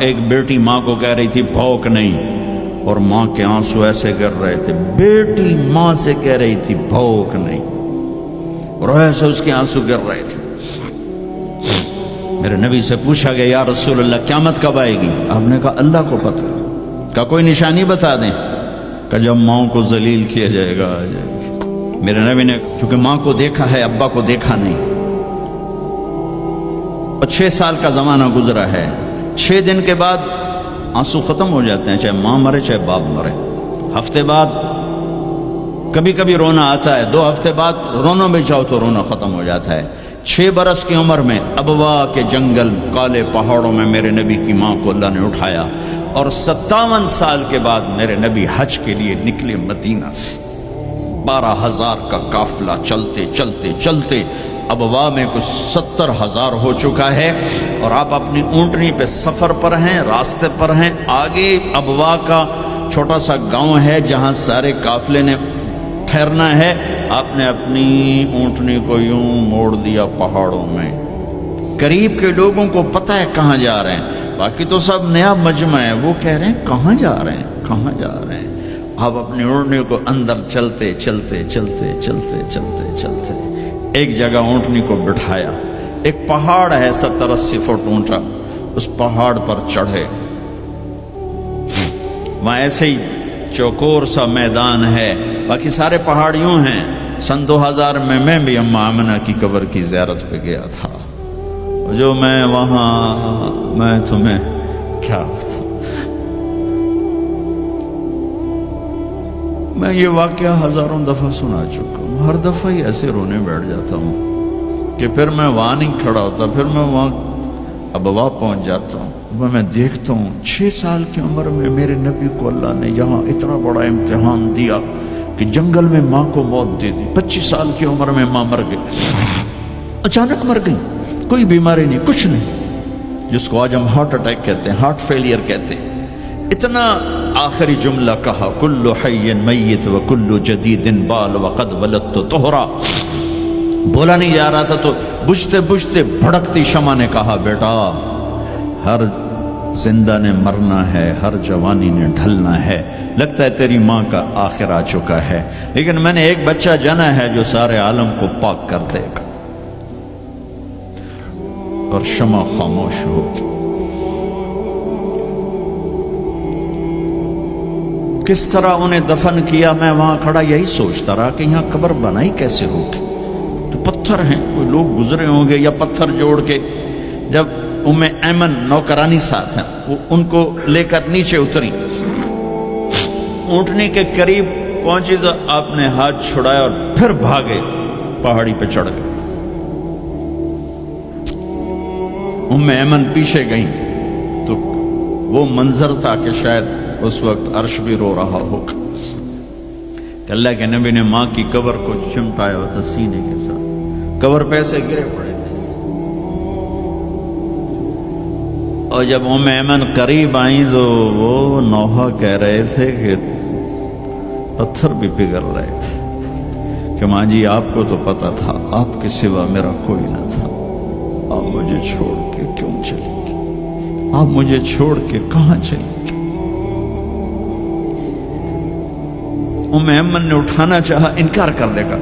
ایک بیٹی ماں کو کہہ رہی تھی بھوک نہیں، اور ماں کے آنسو ایسے گر رہے تھے. بیٹی ماں سے کہہ رہی تھی بھوک نہیں، اور ایسے اس کے آنسو گر رہے تھے. میرے نبی سے پوچھا گیا یا رسول اللہ قیامت کب آئے گی؟ آپ نے کہا اللہ کو پتہ. کہا کوئی نشانی بتا دیں. کہ جب ماں کو ذلیل کیا جائے گا آ جائے گی. میرے نبی نے چونکہ ماں کو دیکھا ہے ابا کو دیکھا نہیں، اور 6 سال کا زمانہ گزرا ہے. 6 دن کے بعد آنسو ختم ہو جاتے ہیں، چاہے ماں مرے چاہے باپ مرے. ہفتے بعد کبھی کبھی رونا آتا ہے، 2 ہفتے بعد رونا بھی چاہو تو رونا ختم ہو جاتا ہے. 6 برس کی عمر میں ابوا کے جنگل کالے پہاڑوں میں میرے نبی کی ماں کو اللہ نے اٹھایا، اور 57 سال کے بعد میرے نبی حج کے لیے نکلے مدینہ سے. 12,000 کا قافلہ چلتے چلتے چلتے ابوا میں کچھ 70,000 ہو چکا ہے، اور آپ اپنی اونٹنی پہ سفر پر ہیں، راستے پر ہیں. آگے ابوا کا چھوٹا سا گاؤں ہے جہاں سارے قافلے نے ٹھہرنا ہے. آپ نے اپنی اونٹنی کو یوں موڑ دیا پہاڑوں میں. قریب کے لوگوں کو پتہ ہے کہاں جا رہے ہیں، باقی تو سب نیا مجمع ہے. وہ کہہ رہے ہیں کہاں جا رہے ہیں کہاں جا رہے ہیں. آپ اپنی اونٹنی کو اندر چلتے چلتے چلتے چلتے چلتے چلتے ایک جگہ اونٹنی کو بٹھایا. ایک پہاڑ ہے 70-80 فٹ اونچا، اس پہاڑ پر چڑھے. وہاں ایسے ہی چوکور سا میدان ہے، باقی سارے پہاڑ یوں ہیں. سن 2000 میں بھی اماں آمنہ کی قبر کی زیارت پہ گیا تھا. جو میں وہاں میں تمہیں کیا میں یہ واقعہ ہزاروں دفعہ سنا چکا ہوں. ہر دفعہ ہی ایسے رونے بیٹھ جاتا ہوں کہ پھر میں وہاں نہیں کھڑا ہوتا، پھر میں وہاں ابوا پہنچ جاتا ہوں. میں دیکھتا ہوں 6 سال کی عمر میں میرے نبی کو اللہ نے یہاں اتنا بڑا امتحان دیا کہ جنگل میں ماں کو موت دے دی. 25 سال کی عمر میں ماں مر گئی، اچانک مر گئی، کوئی بیماری نہیں کچھ نہیں، جس کو آج ہم ہارٹ اٹیک کہتے ہیں، ہارٹ فیلئر کہتے ہیں. اتنا آخری جملہ کہا کل حی میت و کل جدید بال وقد ولدت طہرا. بولا نہیں جا رہا تھا تو بجھتے بجھتے بھڑکتی شمع نے کہا بیٹا ہر زندہ نے مرنا ہے، ہر جوانی نے ڈھلنا ہے. لگتا ہے تیری ماں کا آخر آ چکا ہے، لیکن میں نے ایک بچہ جنا ہے جو سارے عالم کو پاک کر دے گا. اور شمع خاموش ہوگی. کس طرح انہیں دفن کیا میں وہاں کھڑا یہی سوچتا رہا کہ یہاں قبر بنائی کیسے ہوگی. تو پتھر ہیں، کوئی لوگ گزرے ہوں گے یا پتھر جوڑ کے. جب ایمن نوکرانی ساتھ ہیں، وہ ان کو لے کر نیچے اتری، اونٹنی کے قریب پہنچی تو آپ نے ہاتھ چھڑایا اور پھر بھاگے، پہاڑی پہ چڑھ گئے. ایمن پیچھے گئیں تو وہ منظر تھا کہ شاید اس وقت عرش بھی رو رہا ہوگا کہ اللہ کے نبی نے ماں کی قبر کو چمٹایا ہوا تھا سینے کے ساتھ. قبر پہ ایسے گرے پڑے تھے. اور جب ایمن قریب آئیں تو وہ نوحہ کہہ رہے تھے کہ پتھر بھی پگھل رہے تھے کہ ماں جی آپ کو تو پتا تھا آپ کے سوا میرا کوئی نہ تھا، آپ مجھے چھوڑ کے کیوں چلی گئی، آپ مجھے چھوڑ کے کہاں چلی گئی. ایمن نے اٹھانا چاہا، انکار کر دے گا،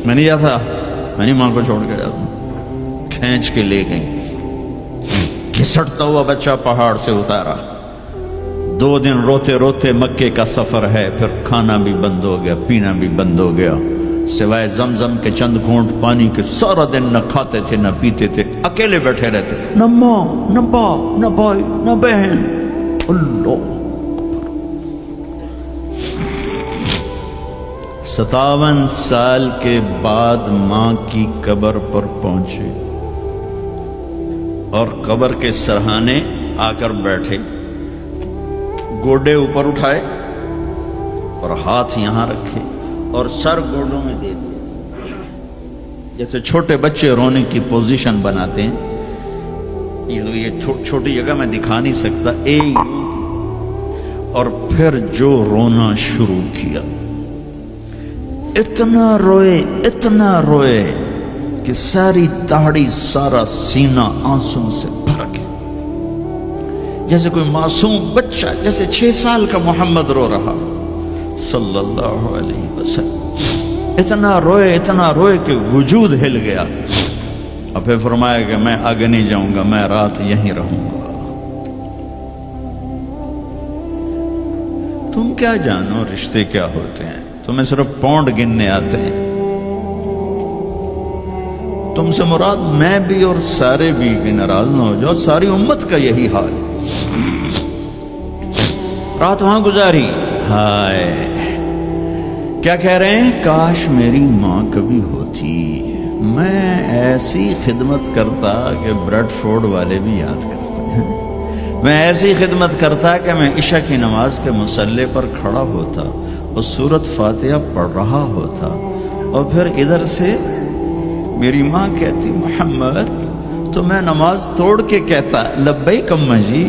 میں نہیں جاتا، میں نہیں ماں کو چھوڑ کے جاتا. کھینچ کے لے گئی، گھسٹتا ہوا بچہ پہاڑ سے اتارا. 2 دن روتے روتے مکے کا سفر ہے، پھر کھانا بھی بند ہو گیا، پینا بھی بند ہو گیا، سوائے زمزم کے چند گھونٹ پانی کے. سارا دن نہ کھاتے تھے نہ پیتے تھے، اکیلے بیٹھے رہتے، نہ ماں نہ باپ نہ بھائی نہ بہن. اللہ 57 سال کے بعد ماں کی قبر پر پہنچے اور قبر کے سرہانے آ کر بیٹھے. گوڈے اوپر اٹھائے اور ہاتھ یہاں رکھے اور سر گوڈوں میں دے دیے، جیسے چھوٹے بچے رونے کی پوزیشن بناتے ہیں. یہ چھوٹی جگہ میں دکھا نہیں سکتا. اور پھر جو رونا شروع کیا، اتنا روئے کہ ساری داڑھی سارا سینہ آنسوں سے بھر گیا. جیسے کوئی معصوم بچہ، جیسے 6 سال کا محمد رو رہا صلی اللہ علیہ وسلم، اتنا روئے کہ وجود ہل گیا، اور پھر فرمایا کہ میں آگے نہیں جاؤں گا، میں رات یہیں رہوں گا۔ تم کیا جانو رشتے کیا ہوتے ہیں، تمہیں صرف پاؤنڈ گننے آتے ہیں۔ تم سے مراد میں بھی اور سارے بھی، کہ ناراض نہ ہو جاؤ، ساری امت کا یہی حال۔ رات وہاں گزاری، ہائے کیا کہہ رہے ہیں، کاش میری ماں کبھی ہوتی، میں ایسی خدمت کرتا کہ بریڈ فورڈ والے بھی یاد کرتے ہیں، میں ایسی خدمت کرتا کہ میں عشاء کی نماز کے مصلی پر کھڑا ہوتا اور سورۃ فاتحہ پڑھ رہا ہوتا، اور پھر ادھر سے میری ماں کہتی محمد، تو میں نماز توڑ کے کہتا لبیک اماں جی،